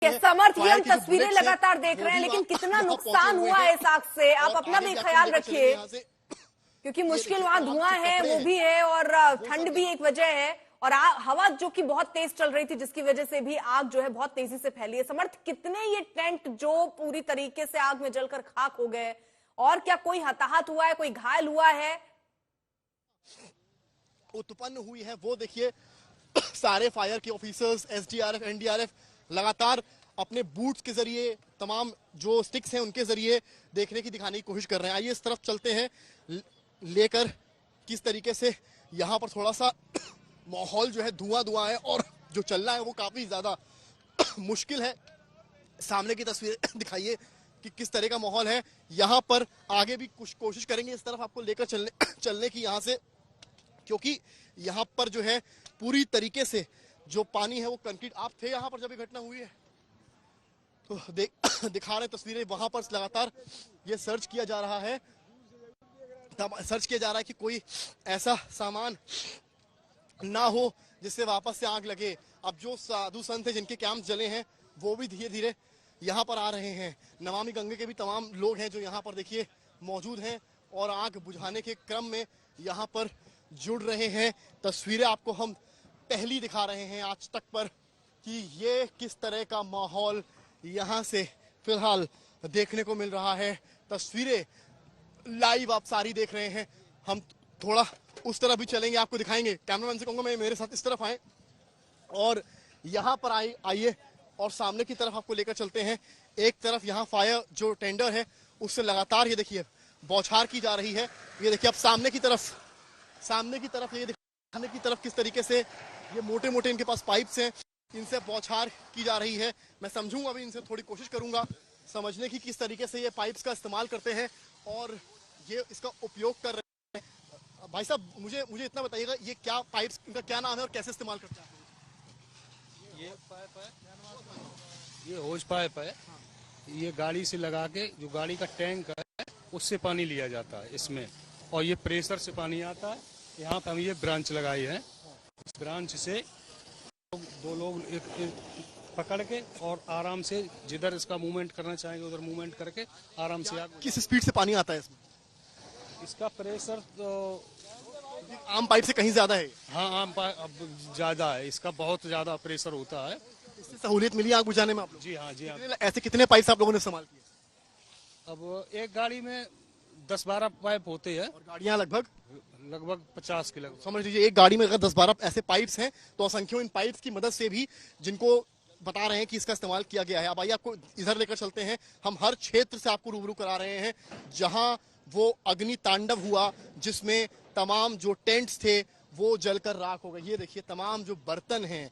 समर्थ, ये हम तस्वीरें लगातार देख रहे हैं, लेकिन कितना नुकसान हुआ है इस आग से, आप अपना भी ख्याल रखिए, क्योंकि मुश्किल वहां धुआं है वो भी है और ठंड भी एक वजह है, और हवा जो कि बहुत तेज चल रही थी, जिसकी वजह से भी आग जो है बहुत तेजी से फैली है। समर्थ, कितने ये टेंट जो पूरी तरीके से आग में जलकर खाक हो गए, और क्या कोई हताहत हुआ है, कोई घायल हुआ है? उत्पन्न हुई है वो देखिए, सारे फायर के ऑफिसर्स, एसडीआरएफ, एनडीआरएफ लगातार अपने बूट्स के जरिए, तमाम जो स्टिक्स हैं उनके जरिए देखने की, दिखाने की कोशिश कर रहे हैं। आइए इस तरफ चलते हैं, लेकर किस तरीके से यहाँ पर थोड़ा सा माहौल जो है धुआं है, और जो चल रहा है वो काफी ज्यादा मुश्किल है। सामने की तस्वीर दिखाइए कि किस तरह का माहौल है यहाँ पर। आगे भी कुछ कोशिश करेंगे इस तरफ आपको लेकर चलने की यहाँ से, क्योंकि यहाँ पर जो है पूरी तरीके से जो पानी है वो कंक्रीट। आप थे यहाँ पर जब ये घटना हुई है तो दिखा रहे तस्वीरें। वहां पर लगातार ये सर्च किया जा रहा है, कि कोई ऐसा सामान ना हो जिससे वापस से आग लगे। अब जो साधु संत है जिनके कैंप जले हैं वो भी धीरे धीरे यहाँ पर आ रहे हैं। नमामि गंगे के भी तमाम लोग हैं जो यहाँ पर देखिए मौजूद हैं और आग बुझाने के क्रम में यहाँ पर जुड़ रहे हैं। तस्वीरें आपको हम पहली दिखा रहे हैं आज तक पर कि ये किस तरह का माहौल यहाँ से फिलहाल देखने को मिल रहा है। तस्वीरें लाइव आप सारी देख रहे हैं। हम थोड़ा उस तरफ भी चलेंगे, आपको दिखाएंगे। कैमरामैन से कहूंगा मैं मेरे साथ इस तरफ आए और यहाँ पर आइए और सामने की तरफ आपको लेकर चलते हैं। एक तरफ यहाँ फायर जो टेंडर है उससे लगातार ये देखिए बौछार की जा रही है। ये देखिए अब सामने की तरफ ये दिखाने की तरफ किस तरीके से ये मोटे मोटे इनके पास पाइप्स हैं, इनसे बौछार की जा रही है। मैं समझूंगा अभी, इनसे थोड़ी कोशिश करूंगा समझने की किस तरीके से ये पाइप्स का इस्तेमाल करते हैं और ये इसका उपयोग कर रहे हैं। भाई साहब मुझे इतना बताइएगा, ये क्या पाइप्स, इनका क्या नाम है और कैसे इस्तेमाल करते हैं? ये पाइप है, ये होज पाइप है। ये गाड़ी से लगा के, जो गाड़ी का टैंक है उससे पानी लिया जाता है इसमें, और ये प्रेशर से पानी आता है। यहाँ पे हम ये ब्रांच लगाई है, इस ब्रांच से दो लोग एक पकड़ के और आराम से जिधर इसका मूवमेंट करना चाहेंगे उधर मूवमेंट करके आराम से। किस स्पीड से पानी आता है इसमें? इसका प्रेशर तो आम पाइप से कहीं ज्यादा है। हाँ, आम पाइप ज्यादा है, इसका बहुत ज्यादा प्रेशर होता है। इससे सहूलियत मिली आग बुझाने में आप लोग? जी हाँ, जी हाँ। ऐसे कितने पाइप आप लोगों ने इस्तेमाल किए? अब एक गाड़ी में 10-12 पाइप होते हैं, और गाड़ियां लगभग 50 के लगभग। समझ लीजिए एक गाड़ी में अगर 10-12 ऐसे पाइप्स हैं तो असंख्यों इन पाइप्स की मदद से भी, जिनको बता रहे हैं कि इसका इस्तेमाल किया गया है। अब आइए आपको इधर लेकर चलते हैं। हम हर क्षेत्र से आपको रूबरू करा रहे हैं जहां वो अग्नि तांडव हुआ, जिसमें तमाम जो टेंट्स थे वो जलकर राख हो गए। ये देखिए तमाम जो बर्तन हैं,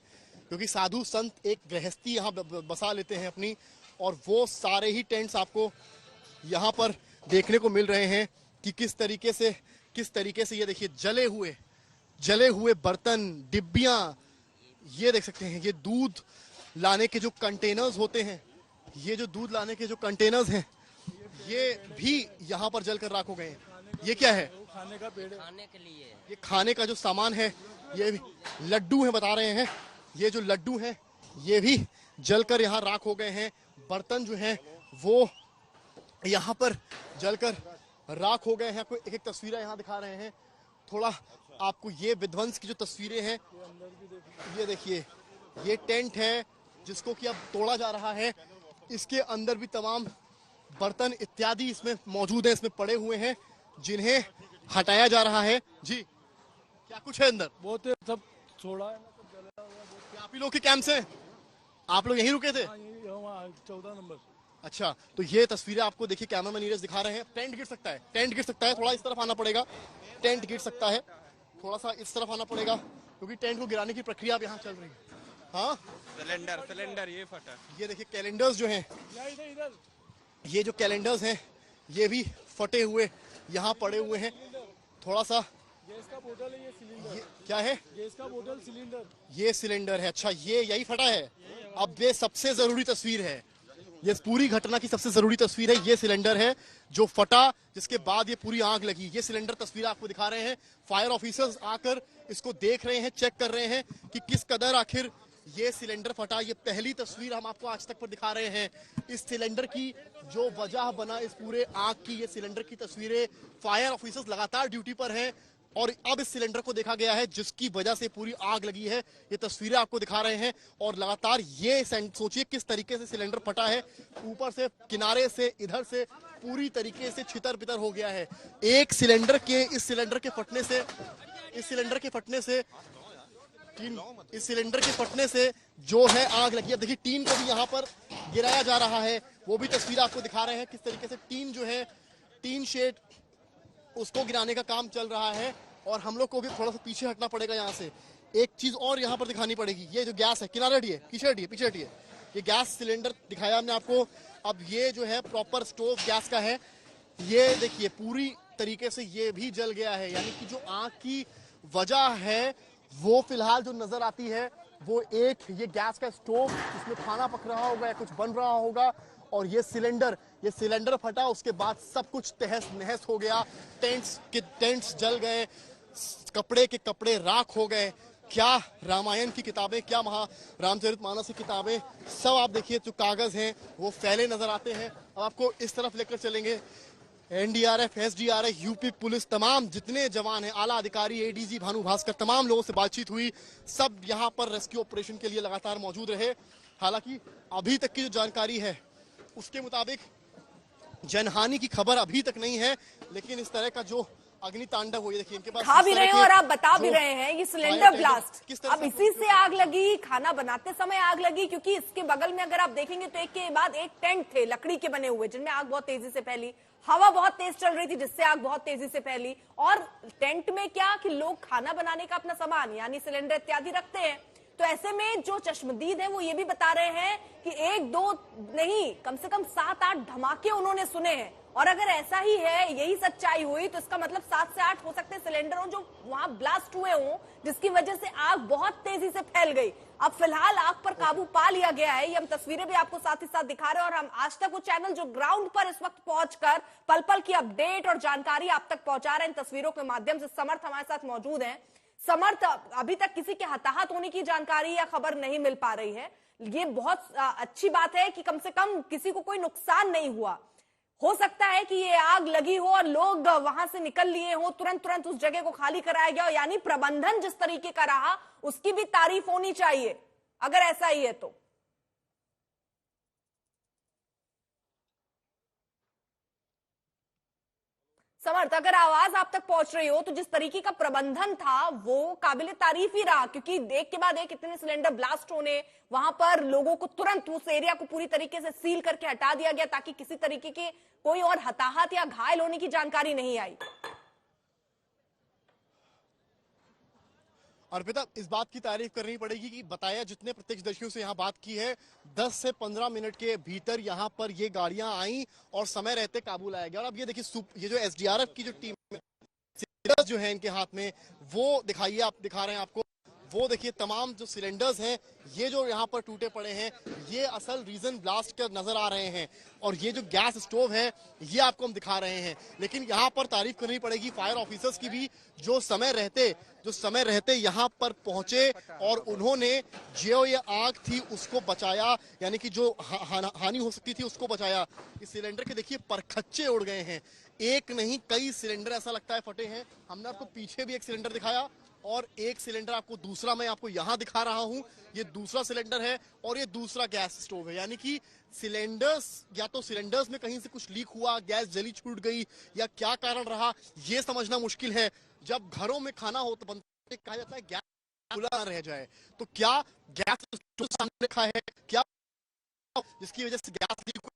क्योंकि साधु संत एक गृहस्थी यहाँ बसा लेते हैं अपनी, और वो सारे ही टेंट्स आपको यहाँ पर देखने को मिल रहे हैं कि किस तरीके से ये देखिए जले हुए बर्तन, डिब्बियां, ये देख सकते हैं। ये दूध लाने के जो कंटेनर्स होते हैं, ये भी यहाँ पर जलकर राख हो गए हैं। ये क्या है? खाने का पेड़, खाने के लिए ये खाने का जो सामान है, ये लड्डू है बता रहे हैं। ये जो लड्डू हैं ये भी जलकर यहाँ राख हो गए हैं। बर्तन जो हैं वो यहाँ पर जलकर राख हो गए हैं। आपको एक एक तस्वीरें यहाँ दिखा रहे हैं। थोड़ा आपको ये विध्वंस की जो तस्वीरें हैं, ये देखिए ये टेंट है जिसको कि अब तोड़ा जा रहा है। इसके अंदर भी तमाम बर्तन इत्यादि इसमें मौजूद हैं, इसमें पड़े हुए हैं, जिन्हें हटाया जा रहा है। जी, क्या कुछ है अंदर? बहुत सब छोड़ा है, आप ही लोग के कैंप से? आप लोग यहीं रुके थे? 14 नंबर। अच्छा, तो ये तस्वीरें आपको देखिए कैमरामैन नीरज दिखा रहे हैं। टेंट गिर सकता है, थोड़ा इस तरफ आना पड़ेगा। टेंट गिर सकता है, थोड़ा सा इस तरफ आना पड़ेगा, क्योंकि टेंट को गिराने की प्रक्रिया अब यहाँ चल रही है। हाँ, सिलेंडर ये फटा। ये देखिए कैलेंडर्स जो हैं, ये जो कैलेंडर्स हैं ये भी फटे हुए यहाँ पड़े हुए हैं। थोड़ा सा गैस का बोतल है, ये सिलेंडर। क्या है? गैस का बोतल, सिलेंडर। ये सिलेंडर है। अच्छा, ये यही फटा है। अब ये सबसे जरूरी तस्वीर है, ये पूरी घटना की सबसे जरूरी तस्वीर है। ये सिलेंडर है जो फटा, जिसके बाद ये पूरी आग लगी। ये सिलेंडर तस्वीर आपको दिखा रहे हैं। फायर ऑफिसर्स आकर इसको देख रहे हैं, चेक कर रहे हैं कि किस कदर आखिर ये सिलेंडर फटा। ये पहली तस्वीर हम आपको आज तक पर दिखा रहे हैं इस सिलेंडर की जो वजह बना इस पूरे आग की। ये सिलेंडर की तस्वीरें, फायर ऑफिसर्स लगातार ड्यूटी पर हैं और अब इस सिलेंडर को देखा गया है जिसकी वजह से पूरी आग लगी है। ये तस्वीरें आपको दिखा रहे हैं और लगातार ये सोचिए किस तरीके से सिलेंडर फटा है, ऊपर से, किनारे से, इधर से पूरी तरीके से छितर बितर हो गया है। एक सिलेंडर के इस सिलेंडर के फटने से जो है आग लगी। अब देखिए टीन को भी यहाँ पर गिराया जा रहा है, वो भी तस्वीर आपको दिखा रहे हैं किस तरीके से टीन जो है, टीन शेड, उसको गिराने का काम चल रहा है। और हम लोग को भी थोड़ा सा पीछे हटना पड़ेगा यहाँ से। एक चीज और यहाँ पर दिखानी पड़ेगी, ये जो गैस है, किनारे हटिए, पीछे हटिए, ये गैस सिलेंडर दिखाया हमने आपको। अब ये जो है प्रॉपर स्टोव गैस का है, ये देखिए पूरी तरीके से ये भी जल गया है। यानी कि जो आग की वजह है वो फिलहाल जो नजर आती है वो एक ये गैस का स्टोव, इसमें खाना पक रहा होगा या कुछ बन रहा होगा, और ये सिलेंडर फटा। उसके बाद सब कुछ तहस नहस हो गया। टेंट्स जल गए, कपड़े के कपड़े राख हो गए। क्या रामायण की किताबें, क्या रामचरितमानस की किताबें, सब आप देखिए जो कागज हैं वो फैले नजर आते हैं। अब आपको इस तरफ लेकर चलेंगे। एनडीआरएफ, एसडीआरएफ, यूपी पुलिस, तमाम जितने जवान हैं, आला अधिकारी, एडीजी भानु भास्कर, तमाम लोगों से बातचीत हुई। सब यहाँ पर रेस्क्यू ऑपरेशन के लिए लगातार मौजूद रहे। हालांकि अभी तक की जो जानकारी है उसके मुताबिक जनहानि की खबर अभी तक नहीं है, लेकिन इस तरह का जो अग्नि तांडव हुई, देखिए इनके पास खा भी रहे हैं और आप बता भी रहे हैं ये सिलेंडर ब्लास्ट। अब इसी से आग लगी, खाना बनाते समय आग लगी, क्योंकि इसके बगल में अगर आप देखेंगे तो एक के बाद एक टेंट थे लकड़ी के बने हुए, जिनमें आग बहुत तेजी से फैली। हवा बहुत तेज चल रही थी जिससे आग बहुत तेजी से फैली। और टेंट में क्या कि लोग खाना बनाने का अपना सामान यानी सिलेंडर इत्यादि रखते हैं, तो ऐसे में जो चश्मदीद है वो ये भी बता रहे हैं कि 1-2 नहीं, कम से कम 7-8 धमाके उन्होंने सुने हैं। और अगर ऐसा ही है, यही सच्चाई हुई, तो इसका मतलब 7 से 8 हो सकते हैं सिलेंडर हो जो वहां ब्लास्ट हुए हों, जिसकी वजह से आग बहुत तेजी से फैल गई। अब फिलहाल आग पर काबू पा लिया गया है। ये हम तस्वीरें भी आपको साथ ही साथ दिखा रहे हैं और हम आज तक वो चैनल जो ग्राउंड पर इस वक्त पहुंचकर पल पल की अपडेट और जानकारी आप तक पहुंचा रहे हैं इन तस्वीरों के माध्यम से। समर्थ हमारे साथ मौजूद है। समर्थ, अभी तक किसी के हताहत होने की जानकारी या खबर नहीं मिल पा रही है। ये बहुत अच्छी बात है कि कम से कम किसी को कोई नुकसान नहीं हुआ। हो सकता है कि ये आग लगी हो और लोग वहां से निकल लिए हो, तुरंत उस जगह को खाली कराया गया हो, यानी प्रबंधन जिस तरीके का रहा उसकी भी तारीफ होनी चाहिए, अगर ऐसा ही है तो। समर्थ, अगर आवाज आप तक पहुंच रही हो तो जिस तरीके का प्रबंधन था वो काबिले तारीफ ही रहा, क्योंकि एक के बाद एक इतने सिलेंडर ब्लास्ट होने, वहां पर लोगों को तुरंत उस एरिया को पूरी तरीके से सील करके हटा दिया गया ताकि किसी तरीके के कोई और हताहत या घायल होने की जानकारी नहीं आई। अर्पिता, इस बात की तारीफ करनी पड़ेगी कि बताया जितने प्रत्यक्षदर्शियों से यहाँ बात की है, 10 से 15 मिनट के भीतर यहाँ पर ये गाड़ियां आई और समय रहते काबू लाया गया। और अब ये देखिए, ये जो एसडीआरएफ की जो टीम जो है इनके हाथ में, वो दिखाइए, आप दिखा रहे हैं आपको, वो देखिए तमाम जो सिलेंडर्स हैं ये जो यहाँ पर टूटे पड़े हैं, ये असल रीजन ब्लास्ट के नजर आ रहे हैं। और ये जो गैस स्टोव है ये आपको हम दिखा रहे हैं। लेकिन यहाँ पर तारीफ करनी पड़ेगी फायर ऑफिसर्स की भी, जो समय रहते यहाँ पर पहुंचे और उन्होंने जो ये आग थी उसको बचाया, यानी कि जो हानि हो सकती थी उसको बचाया। इस सिलेंडर के देखिए परखच्चे उड़ गए हैं, एक नहीं कई सिलेंडर ऐसा लगता है फटे हैं। हमने आपको पीछे भी एक सिलेंडर दिखाया और एक सिलेंडर आपको दूसरा मैं आपको यहां दिखा रहा हूं, ये दूसरा सिलेंडर है और ये दूसरा गैस स्टोव है। यानी कि सिलेंडर्स, या तो सिलेंडर्स में कहीं से कुछ लीक हुआ, गैस जली छूट गई, या क्या कारण रहा ये समझना मुश्किल है। जब घरों में खाना हो तो बनता, कहा जाता है गैस खुला ना रह जाए, तो क्या गैस स्टोव सामने रखा है, क्या जिसकी वजह से गैस लीक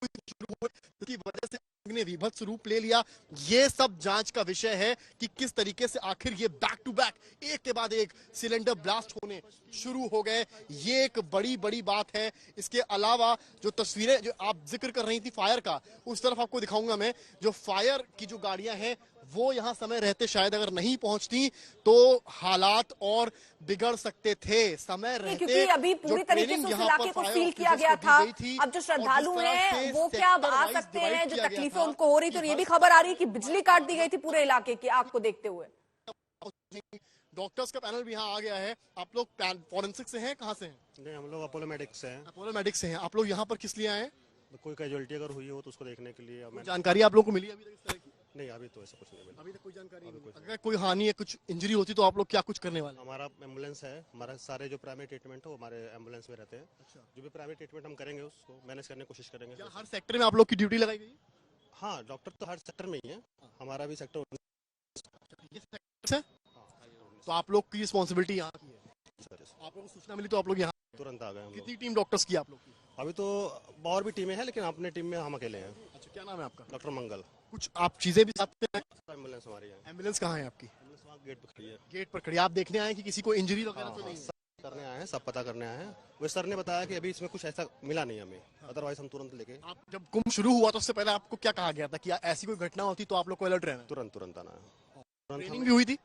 शुरू हुई, जिसकी वजह से ने विभत्स रूप ले लिया। ये सब जांच का विषय है कि किस तरीके से आखिर ये बैक टू बैक एक के बाद एक सिलेंडर ब्लास्ट होने शुरू हो गए, ये एक बड़ी बात है। इसके अलावा जो तस्वीरें जो आप जिक्र कर रही थी फायर का, उस तरफ आपको दिखाऊंगा मैं। जो फायर की जो गाड़ियां हैं वो यहां समय रहते शायद अगर नहीं पहुंचती तो हालात और बिगड़ सकते थे। समय रहते, क्योंकि अभी पूरी तरीके से उस इलाके को सील किया गया था। अब जो श्रद्धालु हैं वो क्या अब आ सकते हैं, जो तकलीफें उनको हो रही थी। और ये भी खबर आ रही है कि बिजली काट दी गई थी पूरे इलाके की आग को देखते हुए। डॉक्टर्स का पैनल भी यहाँ आ गया है। आप लोग फॉरेंसिक से हैं, कहाँ से हैं? नहीं, हम लोग अपोलो मेडिक्स से हैं। अपोलो मेडिक्स से हैं। आप लोग यहाँ पर किस लिए आए हैं? तो कोई कैजुअलिटी अगर हुई हो तो उसको देखने के लिए। कोई जानकारी आप लोग को मिली अभी तक इस तरह की? नहीं, अभी तो ऐसा कुछ नहीं मिला। अभी तक कोई जानकारी नहीं। अगर कोई हानि है, कुछ इंजरी होती तो आप लोग क्या कुछ करने वाले हैं? हमारा एम्बुलेंस है, हमारा सारे जो प्राइमरी ट्रीटमेंट है वो हमारे एम्बुलेंस में रहते हैं। जो भी प्राइमरी ट्रीटमेंट हम करेंगे उसको मैनेज करने की कोशिश करेंगे। क्या हर सेक्टर में आप लोग की ड्यूटी लगाई गई है? हाँ, डॉक्टर तो हर सेक्टर में ही है, हमारा भी सेक्टर ये सेक्टर है? तो आप लोग की रिस्पॉन्सिबिलिटी यहाँ की है। आप लोगों को सूचना मिली तो आप लोग यहाँ तुरंत आ गए हम लोग। कितनी टीम डॉक्टर्स की आप लोग की? अभी तो और भी टीमें हैं, लेकिन अपने टीम में हम अकेले हैं। अच्छा, क्या नाम है आपका? डॉक्टर मंगल। कुछ आप चीजें भी साथ में? एम्बुलेंस हमारी है। एम्बुलेंस कहाँ है आपकी? एम्बुलेंस वहाँ गेट पर खड़ी है। गेट पर खड़ी। आप देखने आए हैं कि किसी को इंजरी वगैरह तो नहीं है? सब करने आए हैं, सब पता करने आए हैं। वो सर ने बताया कि अभी इसमें कुछ ऐसा मिला नहीं हमें, अदरवाइज हम तुरंत लेके आप जब कुंभ शुरू हुआ तो उससे पहले आपको क्या कहा गया था कि ऐसी कोई घटना होती तो आप लोग को अलर्ट रहना है? तुरंत आना है। ट्रेनिंग भी हुई थी?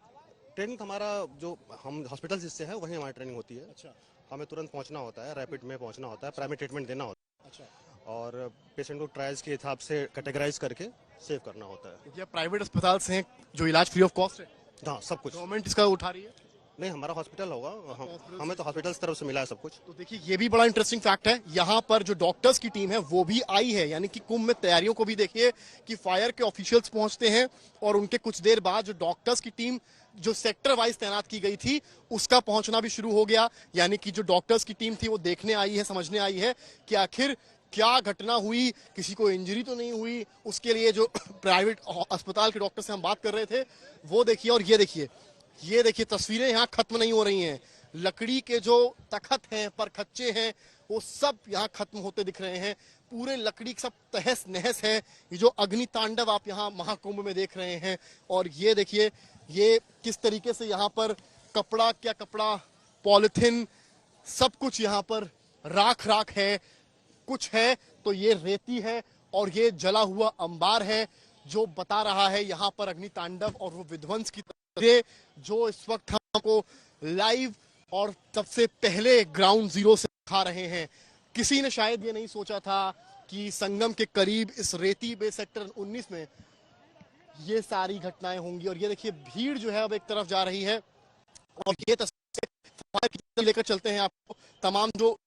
ट्रेनिंग हमारा जो हम हॉस्पिटल जिससे है वहीं हमारी ट्रेनिंग होती है। अच्छा हमें तुरंत पहुंचना होता है, रैपिड में पहुंचना होता है, प्राइमरी ट्रीटमेंट देना होता है। अच्छा। और पेशेंट को ट्रायल्स के हिसाब से कैटेगराइज करके सेव करना होता है। क्योंकि आप प्राइवेट अस्पताल से हैं, जो इलाज फ्री ऑफ कॉस्ट है, हाँ, सब कुछ। गवर्नमेंट इसका उठा रही है। नहीं, हमारा हॉस्पिटल होगा, हमें तो हॉस्पिटल की तरफ से मिला है सब कुछ। तो देखिए, ये भी बड़ा इंटरेस्टिंग फैक्ट है। यहाँ पर जो डॉक्टर्स की टीम है वो भी आई है, यानी कि कुंभ में तैयारियों को भी देखिए कि फायर के ऑफिशियल्स पहुंचते हैं और उनके कुछ देर बाद जो डॉक्टर्स की टीम जो सेक्टर वाइज तैनात की गई थी उसका पहुंचना भी शुरू हो गया। यानी कि जो डॉक्टर्स की टीम थी वो देखने आई है, समझने आई है कि आखिर क्या घटना हुई, किसी को इंजरी तो नहीं हुई। उसके लिए जो प्राइवेट अस्पताल के डॉक्टर से हम बात कर रहे थे वो देखिए। और ये देखिए तस्वीरें यहाँ खत्म नहीं हो रही हैं। लकड़ी के जो तखत हैं, परखच्चे हैं, वो सब यहाँ खत्म होते दिख रहे हैं। पूरे लकड़ी सब तहस नहस है। ये जो अग्नि तांडव आप यहाँ महाकुंभ में देख रहे हैं। और ये देखिए ये किस तरीके से यहाँ पर कपड़ा, पॉलिथिन, सब कुछ यहाँ पर राख है। कुछ है तो ये रेती है और ये जला हुआ अंबार है जो बता रहा है यहाँ पर अग्नि तांडव और वो विध्वंस की तस्वीरें जो इस वक्त हमको लाइव और सबसे पहले ग्राउंड जीरो से दिखा रहे हैं। किसी ने शायद ये नहीं सोचा था कि संगम के करीब इस रेती बे सेक्टर 19 में ये सारी घटनाएं होंगी। और ये देखिए भीड़ जो है अब एक तरफ जा रही है। और ये तस्वीरें लेकर चलते हैं आपको। तमाम जो